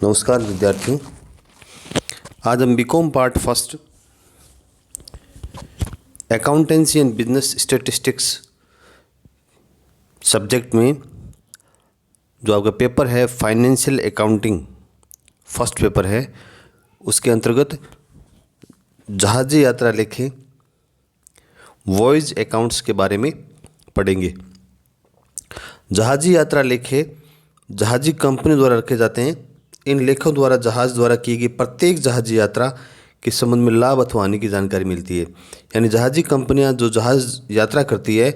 नमस्कार विद्यार्थियों। आज हम B Com part first accountancy and business statistics subject में जो आपका पेपर है फाइनेंशियल अकाउंटिंग फर्स्ट पेपर है, उसके अंतर्गत जहाजी यात्रा लेखे वॉयज अकाउंट्स के बारे में पढ़ेंगे। जहाजी यात्रा लेखे जहाजी कंपनी द्वारा रखे जाते हैं। इन लेखों द्वारा जहाज द्वारा की गई प्रत्येक जहाजी यात्रा के संबंध में लाभ अथवा हानि की जानकारी मिलती है। यानी जहाजी कंपनियां जो जहाज यात्रा करती है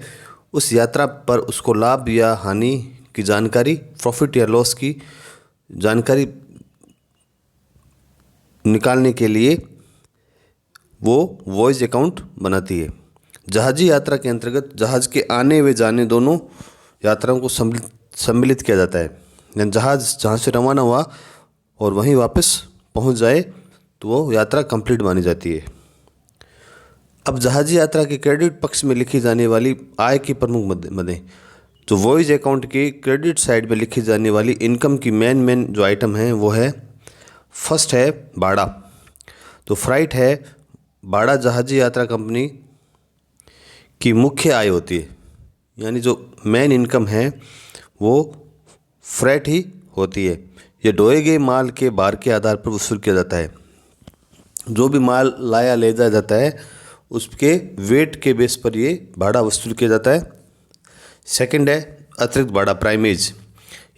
उस यात्रा पर उसको लाभ या हानि की जानकारी, प्रॉफिट या लॉस की जानकारी निकालने के लिए वो वॉयज अकाउंट बनाती है। जहाजी यात्रा के अंतर्गत जहाज के आने व जाने दोनों यात्राओं को सम्मिलित किया जाता है। यानी जहाज जहाँ से रवाना हुआ और वहीं वापस पहुंच जाए तो वो यात्रा कंप्लीट मानी जाती है। अब जहाजी यात्रा के क्रेडिट पक्ष में लिखी जाने वाली आय की प्रमुख मदें, तो वॉयज अकाउंट के क्रेडिट साइड में लिखी जाने वाली इनकम की मेन जो आइटम हैं वो है, फर्स्ट है भाड़ा। तो फ्राइट है, भाड़ा जहाजी यात्रा कंपनी की मुख्य आय होती है। यानी जो मेन इनकम है वो फ्रेट ही होती है। यह ढोए गए माल के भार के आधार पर वसूल किया जाता है। जो भी माल लाया ले जाया जाता है उसके वेट के बेस पर ये भाड़ा वसूल किया जाता है। सेकंड है अतिरिक्त भाड़ा, प्राइमेज।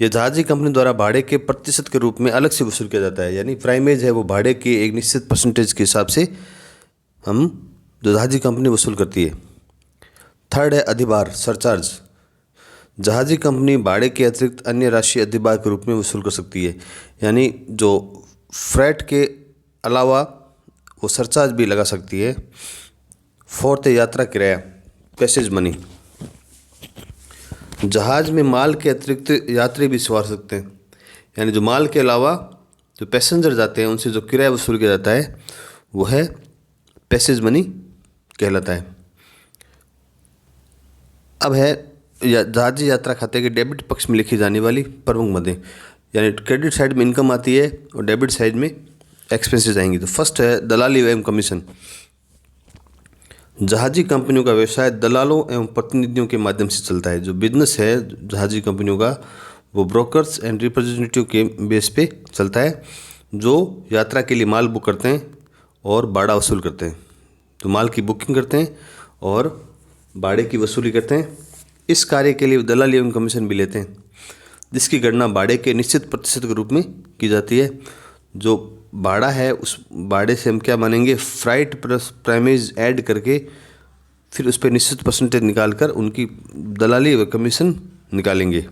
यह जहाजी कंपनी द्वारा भाड़े के प्रतिशत के रूप में अलग से वसूल किया जाता है। यानी प्राइमेज है वो भाड़े के एक निश्चित परसेंटेज के हिसाब से हम जो जहाजी कंपनी वसूल करती है। थर्ड है अधिभार, सरचार्ज। जहाजी कंपनी भाड़े के अतिरिक्त अन्य राशि अधिभार के रूप में वसूल कर सकती है। यानी जो फ्रेट के अलावा वो सरचार्ज भी लगा सकती है। फोर्थ है यात्रा किराया, पैसेज मनी। जहाज में माल के अतिरिक्त यात्री भी सवार सकते हैं। यानी जो माल के अलावा जो पैसेंजर जाते हैं उनसे जो किराया वसूल किया जाता है वो है पैसेज मनी कहलाता है। अब है जहाजी यात्रा खाते के डेबिट पक्ष में लिखी जाने वाली प्रमुख मदें। यानी क्रेडिट साइड में इनकम आती है और डेबिट साइड में एक्सपेंसेस आएंगी। तो फर्स्ट है दलाली एवं कमीशन। जहाजी कंपनियों का व्यवसाय दलालों एवं प्रतिनिधियों के माध्यम से चलता है। जो बिजनेस है जहाजी कंपनियों का वो ब्रोकर्स एंड रिप्रेजेंटेटिव के बेस पे चलता है, जो यात्रा के लिए माल बुक करते हैं और भाड़ा वसूल करते हैं। तो माल की बुकिंग करते हैं और भाड़े की वसूली करते हैं। इस कार्य के लिए दलाली एवं कमीशन भी लेते हैं, जिसकी गणना भाड़े के निश्चित प्रतिशत के रूप में की जाती है। जो भाड़ा है उस भाड़े से हम क्या मानेंगे, फ्राइट प्लस प्राइमेज ऐड करके फिर उस पर निश्चित परसेंटेज निकाल कर उनकी दलाली व कमीशन निकालेंगे।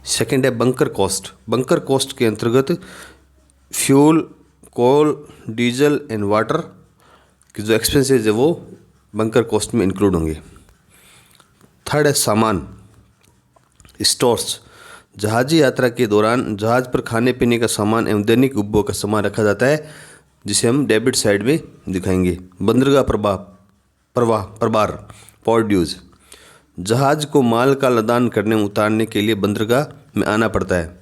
सेकंड है बंकर कॉस्ट। बंकर कॉस्ट के अंतर्गत fuel, coal, diesel and water के जो एक्सपेंसेज है वो बंकर कॉस्ट में इंक्लूड होंगे। थर्ड है सामान, स्टोर्स। जहाजी यात्रा के दौरान जहाज पर खाने पीने का सामान एवं दैनिक उपभोग का सामान रखा जाता है, जिसे हम डेबिट साइड में दिखाएंगे। बंदरगाह प्रभार, पोर्ट ड्यूज। जहाज को माल का लदान करने उतारने के लिए बंदरगाह में आना पड़ता है।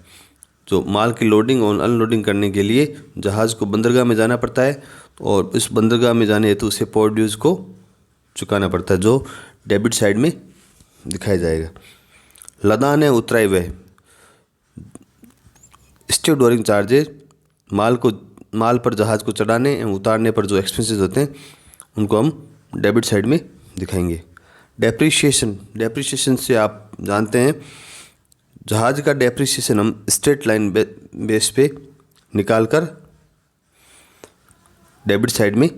जो माल की लोडिंग और अनलोडिंग करने के लिए जहाज को बंदरगाह में जाना पड़ता है और इस बंदरगाह में जाने हेतु उसे पोर्ट ड्यूज को चुकाना पड़ता है, जो डेबिट साइड में दिखाया जाएगा। लदान है उतराई हुए, स्टीवडोरिंग चार्जेज। माल पर जहाज को चढ़ाने एवं उतारने पर जो एक्सपेंसेस होते हैं उनको हम डेबिट साइड में दिखाएंगे। डेप्रिसिएशन से आप जानते हैं जहाज का डेप्रिसिएशन हम स्ट्रेट लाइन बेस पे निकाल कर डेबिट साइड में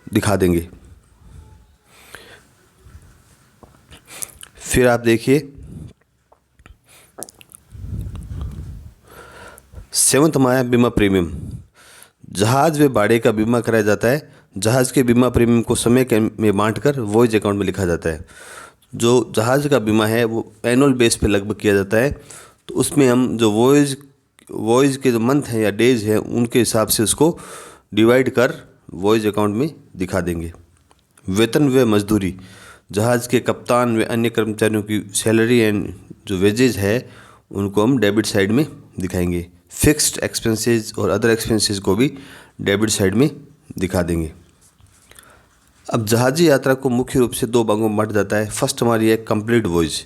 दिखा देंगे। फिर आप देखिए सेवंथ माया बीमा प्रीमियम। जहाज व भाड़े का बीमा कराया जाता है। जहाज के बीमा प्रीमियम को समय में बांटकर वॉयज अकाउंट में लिखा जाता है। जो जहाज का बीमा है वो एनुअल बेस पे लगभग किया जाता है, तो उसमें हम जो वॉयज के जो मंथ हैं या डेज हैं उनके हिसाब से उसको डिवाइड कर वॉयज अकाउंट में दिखा देंगे। वेतन व मजदूरी। जहाज़ के कप्तान व अन्य कर्मचारियों की सैलरी एंड जो वेजेज है उनको हम डेबिट साइड में दिखाएंगे। फिक्स्ड एक्सपेंसेस और अदर एक्सपेंसेस को भी डेबिट साइड में दिखा देंगे। अब जहाजी यात्रा को मुख्य रूप से दो भागों में बांटा जाता है। फर्स्ट हमारी है कंप्लीट वॉयज,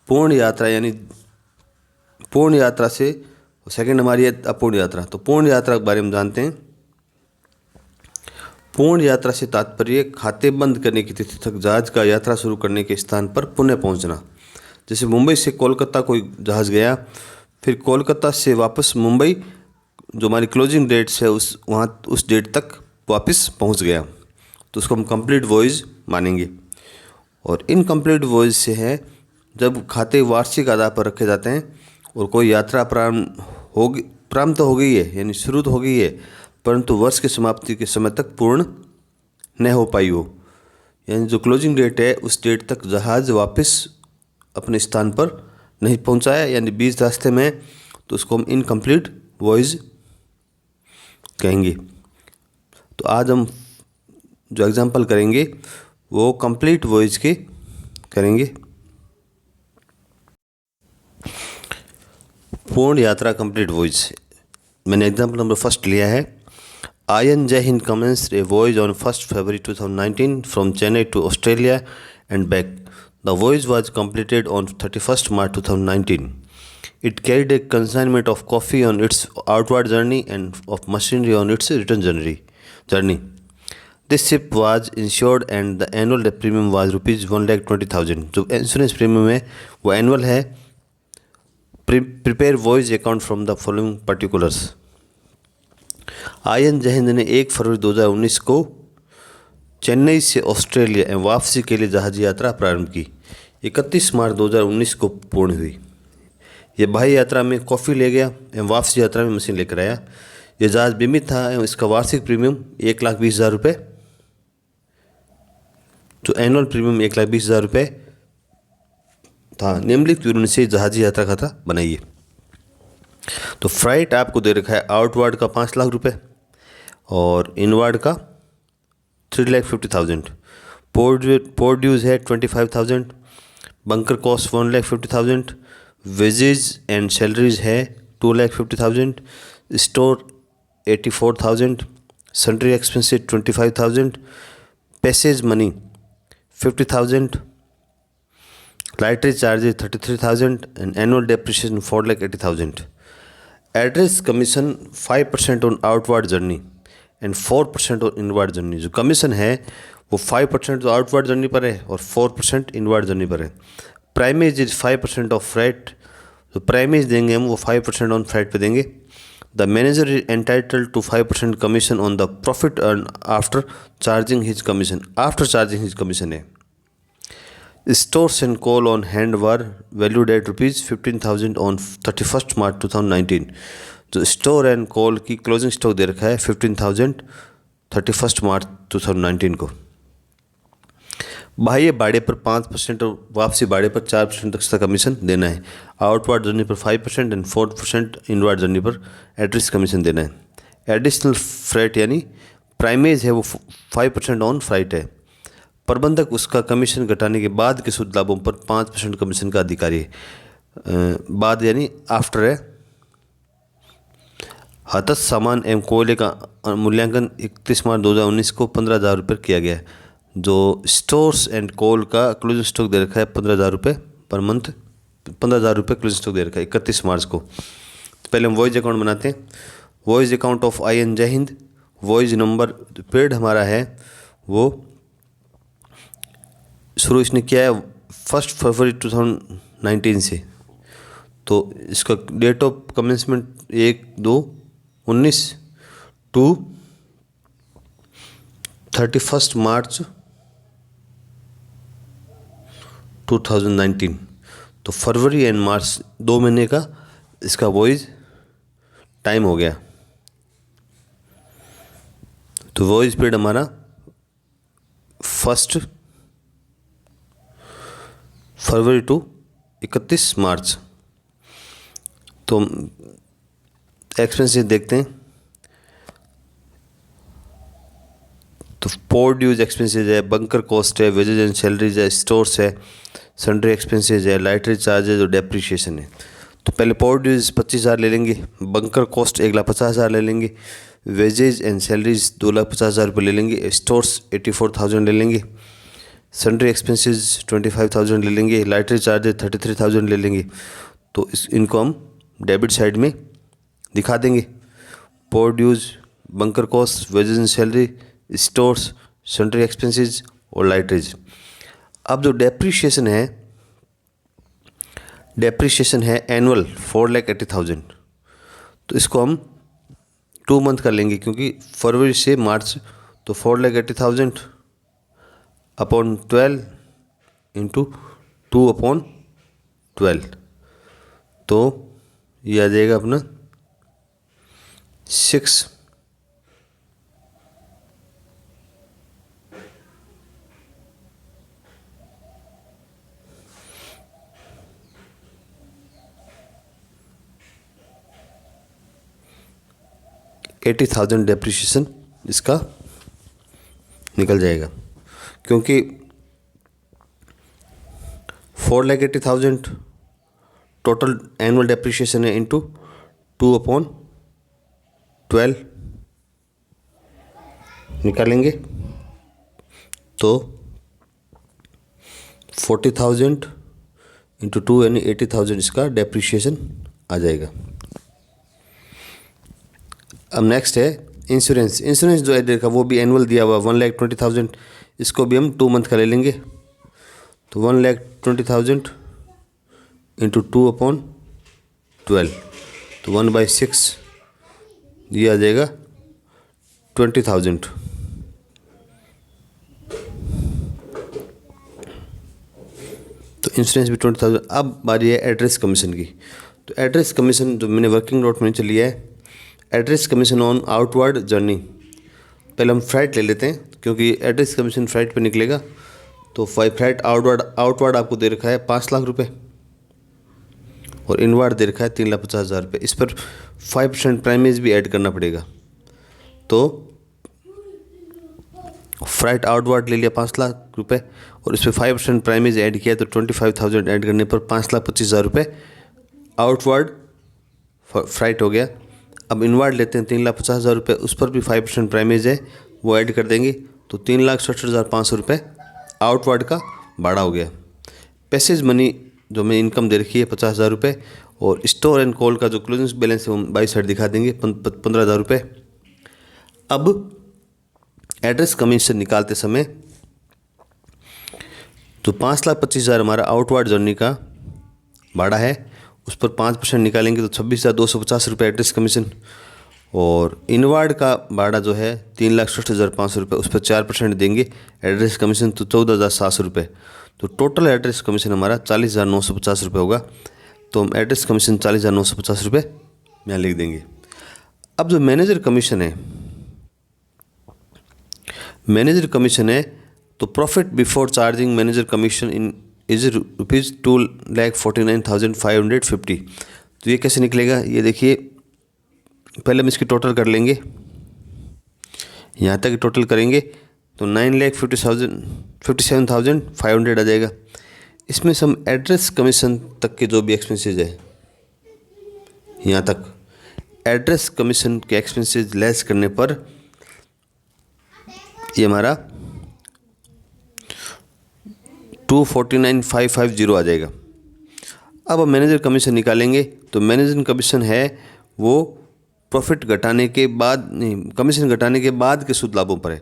पूर्ण यात्रा, यानी पूर्ण यात्रा से। सेकंड हमारी है अपूर्ण यात्रा। तो पूर्ण यात्रा के बारे में जानते हैं। पूर्ण यात्रा से तात्पर्य खाते बंद करने की तिथि तक जहाज का यात्रा शुरू करने के स्थान पर पुनः पहुंचना। जैसे मुंबई से कोलकाता कोई जहाज़ गया, फिर कोलकाता से वापस मुंबई, जो हमारी क्लोजिंग डेट्स है उस डेट तक वापस पहुंच गया, तो उसको हम कंप्लीट वॉयज मानेंगे। और इनकम्प्लीट वॉयज से है जब खाते वार्षिक आधार पर रखे जाते हैं और कोई यात्रा प्रारंभ तो हो गई है, यानी शुरू तो हो गई है, परंतु वर्ष की समाप्ति के समय तक पूर्ण न हो पाई हो, यानी जो क्लोजिंग डेट है उस डेट तक जहाज़ वापस अपने स्थान पर नहीं पहुंचा है, यानी बीच रास्ते में, तो उसको हम इनकम्प्लीट वॉयज कहेंगे। तो आज हम जो एग्जांपल करेंगे वो कंप्लीट वॉयज के करेंगे। पूर्ण यात्रा कंप्लीट वॉयज, मैंने एग्जांपल नंबर फर्स्ट लिया है। IN Jai Hind commenced a voyage on 1st February 2019 from Chennai to Australia and back. The voyage was completed on 31st March 2019. It carried a consignment of coffee on its outward journey and of machinery on its return journey. This ship was insured and the annual premium was rupees 1,20,000. जो insurance premium है वो annual है। Prepare voyage account from the following particulars. IN जय हिंद ने 1 फरवरी 2019 को चेन्नई से Australia एवं वापसी के लिए जहाजी यात्रा प्रारंभ की। 31 मार्च 2019 को पूर्ण हुई। ये बाह्य यात्रा में कॉफ़ी ले गया एवं वापसी यात्रा में मशीन लेकर आया। यह जहाज़ बीमित था एवं इसका वार्षिक प्रीमियम 1,20,000 रुपये, जो एनुअल प्रीमियम 1,20,000 रुपये था। निम्नलिखित विवरण से जहाजी यात्रा खाता बनाइए। तो फ्राइट आपको दे रखा है आउटवर्ड का 5 लाख रुपए और इनवर्ड का 3,50,000। पोर्ट ड्यूज है 25,000, bunker cost 1,50,000, wages and salaries है 2,50,000, store 84,000, sundry expenses 25,000, passage money 50,000, lighterage charges 33,000 and annual depreciation 4,80,000। Address commission 5% on outward journey and 4% on inward journey. जो कमीशन है वो 5% तो आउटवर्ड जर्नी पर है और 4% इनवर्ड जर्नी पर है। प्राइमेज इज 5% ऑफ फ्राइट, जो प्राइमेज देंगे हम वो 5% ऑन फ्राइट पे देंगे। The manager is entitled to 5% commission on the profit earn after charging his commission. After charging his commission है। Stores and coal on hand were valued at ₹15,000 on 31st March 2019। जो store and coal की closing stock दे रखा है 15,000 31 मार्च 2019 को। बाह्य भाड़े पर 5% और वापसी भाड़े पर 4% तक कमीशन देना है। आउटवर्ड जर्नी पर 5% एंड 4% इनवर्ड जर्नी पर एड्रेस कमीशन देना है। एडिशनल फ्राइट यानी प्राइमेज है वो 5% ऑन फ्राइट है। प्रबंधक उसका कमीशन घटाने के बाद के शुद्ध लाभों पर 5% कमीशन का अधिकारी है। बाद यानी आफ्टर है। हतस सामान एवं कोयले का मूल्यांकन 31 मार्च 2019 को 15,000 रुपये किया गया है। जो स्टोर्स एंड कोल का क्लोजिंग स्टॉक दे रखा है 15,000 रुपये पर मंथ, 15,000 रुपये क्लोजिंग स्टॉक दे रखा है 31 मार्च को। तो पहले हम वॉइज अकाउंट बनाते हैं। वॉइज अकाउंट ऑफ IN जय हिंद। वॉइज नंबर पेड हमारा है वो शुरू इसने किया है 1 फरवरी 2019 से। तो इसका डेट ऑफ कमेंसमेंट 1/2/19 टू 31 मार्च 2019। तो फरवरी एंड मार्च 2 महीने का इसका वॉइज टाइम हो गया। तो वॉइज पीरियड हमारा 1 फरवरी टू 31 मार्च। तो एक्सपेंसेस देखते हैं। तो पोर्ट ड्यूज एक्सपेंसेस है, बंकर कॉस्ट है, वेजेज एंड सैलरीज है, स्टोर्स है, सन्ड्री एक्सपेंसेस है, लाइटरी चार्जेज और डेप्रिसिएशन है। तो पहले पोर्ट ड्यूज 25,000 ले लेंगे, बंकर कॉस्ट 1,50,000 ले लेंगे, वेजेज एंड सैलरीज 2,50,000 रुपये ले लेंगे, स्टोर्स 84,000 ले लेंगे, सन्ड्री एक्सपेंसेस 25,000 ले लेंगे, लाइटरी चार्जेस 33,000 ले लेंगे। तो इनको हम डेबिट साइड में दिखा देंगे। Port dues, bunker cost, wages and salary, stores, sundry expenses और लाइटरीज। अब जो डेप्रीशिएशन है एनुअल 4,80,000। तो इसको हम 2 मंथ कर लेंगे, क्योंकि फरवरी से मार्च, तो 4,80,000 अपॉन 12 इंटू 2/12, तो ये आ जाएगा अपना 6 80,000 डेप्रिसिएशन इसका निकल जाएगा, क्योंकि 4,80,000 टोटल एनुअल डेप्रिसिएशन है इंटू 2/12 निकालेंगे तो 40,000 इंटू 2 यानी 80,000 इसका डेप्रिसिएशन आ जाएगा। अब नेक्स्ट है इंश्योरेंस। जो एडेड का वो भी एनुअल दिया हुआ 1,20,000, इसको भी हम 2 मंथ का ले लेंगे। तो 1,20,000 इंटू 2/12, तो 1/6 ये आ जाएगा 20,000। तो इंश्योरेंस भी 20,000। अब बारी है एड्रेस कमीशन की। तो एड्रेस कमीशन जो मैंने वर्किंग नोट में नीचे लिया है, address commission on outward journey. पहले हम फ्राइट ले लेते हैं, क्योंकि एड्रेस कमीशन फ्राइट पे निकलेगा। तो फ्राइट आउटवर्ड आपको दे रखा है 5 लाख रुपए और इनवर्ड दे रखा है 3,50,000 रुपये। इस पर 5% प्राइमेज भी ऐड करना पड़ेगा। तो फ्राइट आउटवर्ड ले लिया 5 लाख रुपए और इस पर 5% प्राइमेज ऐड किया, तो 25,000 ऐड करने पर 5,25,000 रुपये आउटवर्ड फ्राइट हो गया। अब इनवर्ड लेते हैं 3,50,000 रुपये, उस पर भी 5% प्राइमेज है, वो ऐड कर देंगे, तो 3,67,500 रुपये आउटवर्ड का भाड़ा हो गया। पैसेज मनी जो मैं इनकम दे रखी है 50,000 रुपये, और स्टोर एंड कॉल का जो क्लोजिंग बैलेंस है वो बाई साइड दिखा देंगे 15,000 रुपये। अब एड्रेस कमीशन निकालते समय तो 5,25,000 हमारा आउटवर्ड जर्नी का भाड़ा है, उस पर 5% निकालेंगे तो 26,250 रुपये एड्रेस कमीशन, और इनवर्ड का भाड़ा जो है 3,60,500 रुपये, उस पर 4% देंगे एड्रेस कमीशन, तो 14,700 रुपये। तो टोटल एड्रेस कमीशन हमारा 40,950 रुपये होगा। तो हम एड्रेस कमीशन 40,950 रुपये यहाँ लिख देंगे। अब जो मैनेजर कमीशन है, तो profit before charging manager commission in is rupees 2,49,550। तो ये कैसे निकलेगा, ये देखिए, पहले हम इसकी टोटल कर लेंगे, यहाँ तक टोटल करेंगे तो 9,57,500 आ जाएगा। इसमें से हम एड्रेस कमीशन तक के जो भी एक्सपेंसेस है, यहाँ तक एड्रेस कमीशन के एक्सपेंसेस लेस करने पर ये हमारा 249,550 आ जाएगा। अब हम मैनेजर कमीशन निकालेंगे, तो मैनेजर कमीशन है वो प्रॉफिट घटाने के बाद, नहीं, कमीशन घटाने के बाद के शुद्ध लाभों पर है।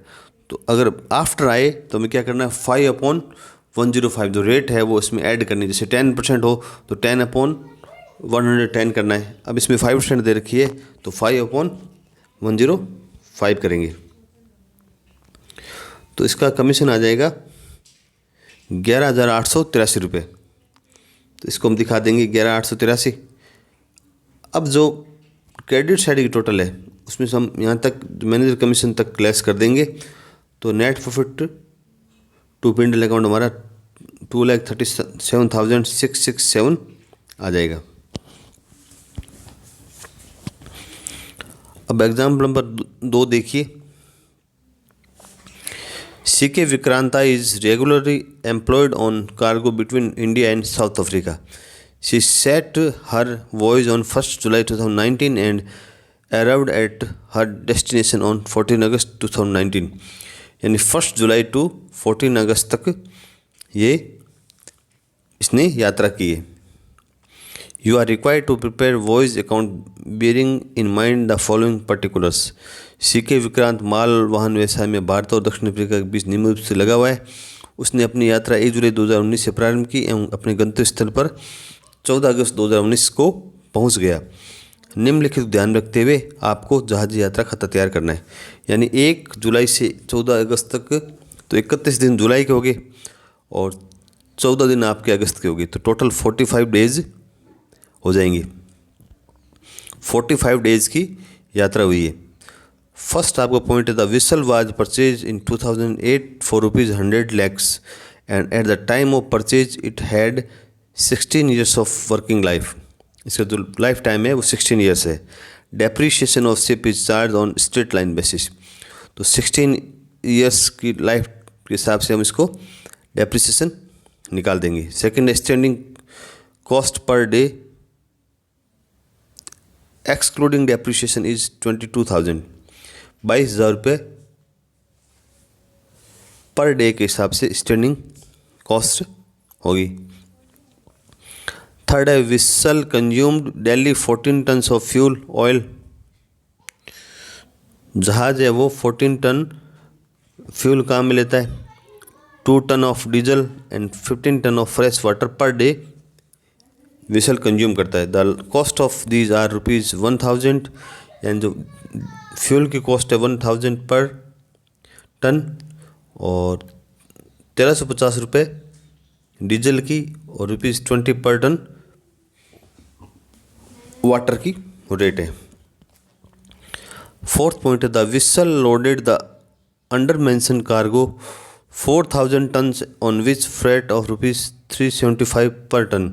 तो अगर आफ्टर आए तो हमें क्या करना है, 5/105 जो रेट है वो इसमें ऐड करनी है। जैसे 10% हो तो 10/110 करना है। अब इसमें 5% दे रखी है, तो 5/105 करेंगे, तो इसका कमीशन आ जाएगा 11,883 रुपये। तो इसको हम दिखा देंगे 11,883। अब जो क्रेडिट साइड की टोटल है उसमें से हम यहाँ तक मैनेजर कमीशन तक लेस कर देंगे, तो नेट प्रॉफिट टू पिंडल अकाउंट हमारा 2,37,667 आ जाएगा। अब एग्जाम्पल नंबर 2 देखिए। CK विक्रांता is regularly employed on cargo between India and south Africa. She set her voyage on 1st July 2019 and arrived at her destination on 14 अगस्त 2019। यानी 1 जुलाई to 14 अगस्त तक ये इसने यात्रा की है। You are required to prepare voyage account bearing in mind the following particulars. C K Vikrant माल वाहन व्यवसाय में भारत और दक्षिण अफ्रीका के बीच नियमित रूप से लगा हुआ है। उसने अपनी यात्रा 1 जुलाई 2019 से प्रारंभ की एवं अपने गंतव्य स्थल पर 14 अगस्त 2019 को पहुंच गया। निम्नलिखित ध्यान रखते हुए आपको जहाजी यात्रा खाता तैयार करना है। यानी 1 जुलाई से 14 अगस्त तक तो 31 दिन जुलाई के हो गए और 14 दिन आपके अगस्त के हो गए, तो टोटल 45 डेज हो जाएंगे। 45 डेज की यात्रा हुई है। फर्स्ट आपका पॉइंट है the whistle was purchase in 2008 for ₹100 lakhs and at the time of purchase it had 16 years of working life. इसका जो लाइफ टाइम है वो 16 years है। Depreciation of ship is charge on straight line basis. तो 16 years की life के हिसाब से हम इसको डेप्रीशिएशन निकाल देंगे। Second, standing cost per day excluding depreciation is 22,000, 22,000 रुपये पर डे के हिसाब से स्टैंडिंग कॉस्ट होगी। थर्ड है whistle consumed daily 14 tons of fuel oil. जहाज है वो 14 टन फ्यूल काम में लेता है। 2 ton of diesel and 15 ton of fresh water per day vessel consume करता है। The cost of these are ₹1,000, यानी जो फ्यूल की कॉस्ट है 1,000 पर टन और 1,350 रुपये डीजल की और ₹20 पर टन वाटर की रेट है। फोर्थ पॉइंट है the vessel loaded the under mention cargo 4,000 tons on which freight of ₹375 per ton.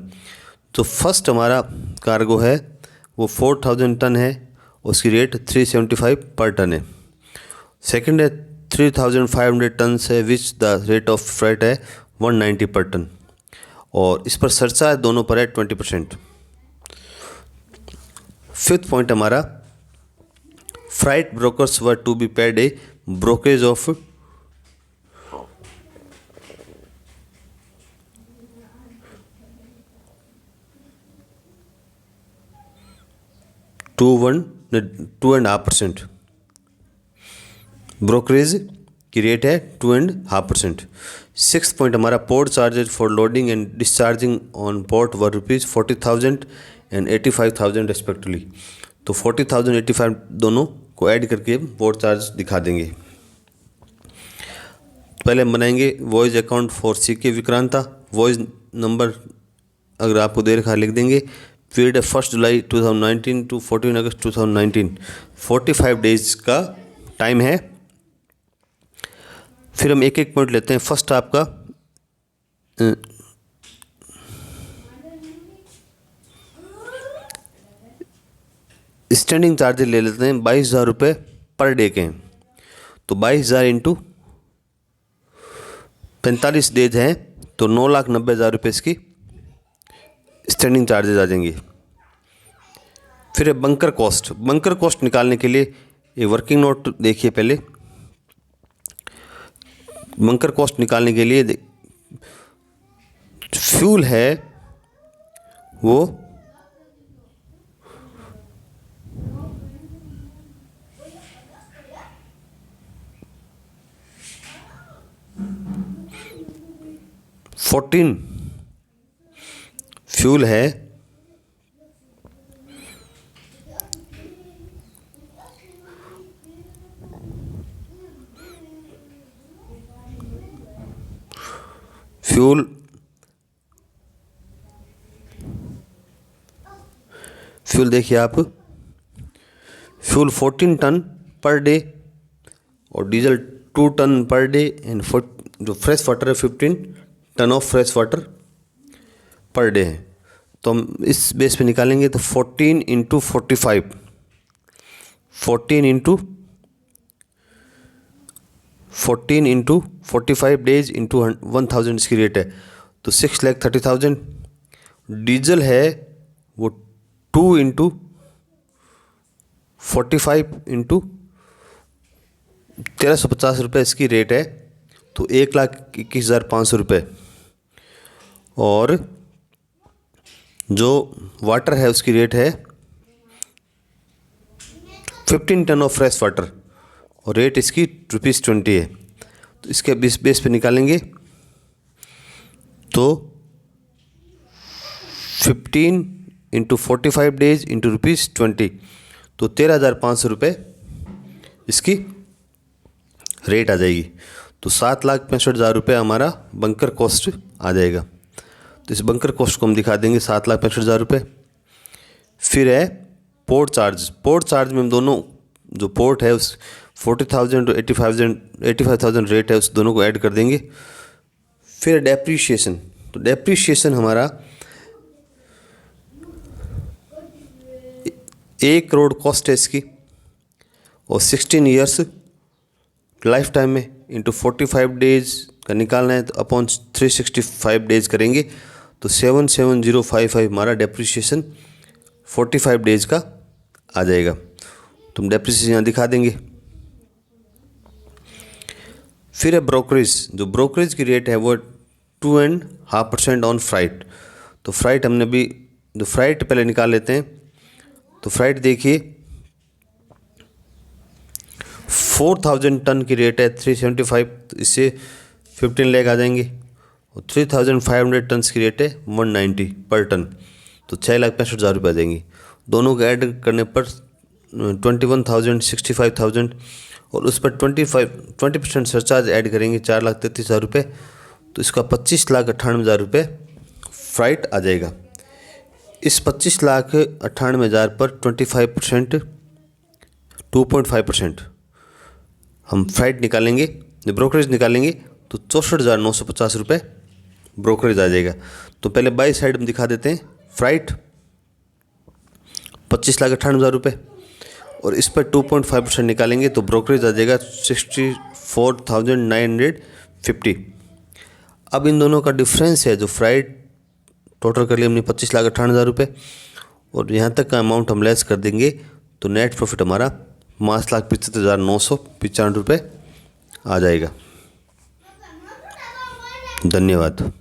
तो फर्स्ट हमारा कार्गो है वो 4,000 टन है, उसकी रेट 375 पर टन है। सेकंड है 3,500 टन है which the rate of freight है 190 पर टन और इस पर सरचार्ज दोनों पर है 20%। फिफ्थ पॉइंट हमारा freight brokers were to be paid a brokerage of two and half percent. Brokerage की रेट है 2.5%। सिक्स पॉइंट हमारा port charges for loading and discharging on port were ₹40,000 and 85,000 respectively. तो 40,000 85 दोनों को ऐड करके port charge दिखा देंगे। पहले हम बनाएंगे voyage account for C K Vikranta. Voyage number अगर आपको दे रखा लिख देंगे। पीरियड है 1 जुलाई 2019 टू 14 अगस्त 2019। 45 डेज का टाइम है। फिर हम एक एक पॉइंट लेते हैं। फर्स्ट आपका स्टैंडिंग चार्जेस ले लेते हैं। 22,000 रुपये पर डे के हैं, तो 22,000 इंटू 45 डेज हैं तो 9,90,000 रुपये इसकी स्टैंडिंग चार्जेस आ जाएंगे। फिर है बंकर कॉस्ट। बंकर कॉस्ट निकालने के लिए ये वर्किंग नोट देखिए। पहले बंकर कॉस्ट निकालने के लिए फ्यूल है वो फ्यूल है फ्यूल देखिए आप, फ्यूल 14 टन पर डे और diesel 2 ton per day and जो फ्रेश वाटर है 15 ton of fresh water per day है। तो हम इस बेस पे निकालेंगे तो 14 इंटू 45, 14 इंटू 45 डेज इंटू 1,000 इसकी रेट है। तो 6,30,000 डीजल है वो 2 इंटू 45 इंटू 1350 रुपये इसकी रेट है, तो 1,21,500 रुपये। और जो वाटर है उसकी रेट है 15 टन ऑफ फ्रेश वाटर और रेट इसकी ₹20 है। तो इसके बेस पे निकालेंगे तो 15 इंटू 45 डेज इंटू ₹20, तो 13,500 रुपये इसकी रेट आ जाएगी। तो 7,65,000 हमारा बंकर कॉस्ट आ जाएगा। तो इस बंकर कॉस्ट को हम दिखा देंगे 7,65,000 फिर है पोर्ट चार्ज। पोर्ट चार्ज में हम दोनों जो पोर्ट है उस 40,000 तो 85,000 रेट है, उस दोनों को ऐड कर देंगे। फिर डेप्रीशिएशन। तो डेप्रीशिएशन हमारा 1 करोड़ कॉस्ट है इसकी और 16 ईयर्स लाइफ टाइम में इंटू 45 डेज का निकालना है, तो अपॉन 365 डेज करेंगे तो 77055 हमारा डेप्रीशिएशन 45 डेज का आ जाएगा। तो हम डेप्रीशिएशन यहाँ दिखा देंगे। फिर है ब्रोकरेज। जो ब्रोकरेज की रेट है वो 2.5% ऑन फ्राइट। तो फ्राइट हमने भी जो फ्राइट पहले निकाल लेते हैं। तो फ्राइट देखिए 4,000 टन की रेट है 375, तो इससे 15 लाख आ जाएंगे। और 3,500 टन की रेट है 190 पर टन, तो 6,65,000 आ जाएंगी। दोनों को ऐड करने पर 21,000 65,000 और उस पर 20% सरचार्ज ऐड करेंगे 4,33,000, तो इसका 25,98,000 फ्राइट आ जाएगा। इस 25,98,000 पर 25% 2.5% हम फ्राइट निकालेंगे, जब ब्रोकरेज निकालेंगे तो 64,950 ब्रोकरेज आ जाएगा। तो पहले बाई साइड हम दिखा देते हैं। फ्राइट 25,98,000 और इस पर 2.5% निकालेंगे तो ब्रोकरेज आ जाएगा 64,950। अब इन दोनों का डिफरेंस है जो फ्राइट टोटल कर लिए हमने 25,98,000 और यहाँ तक का अमाउंट हम लेस कर देंगे तो नेट प्रॉफिट हमारा 5,75,995 आ जाएगा। धन्यवाद।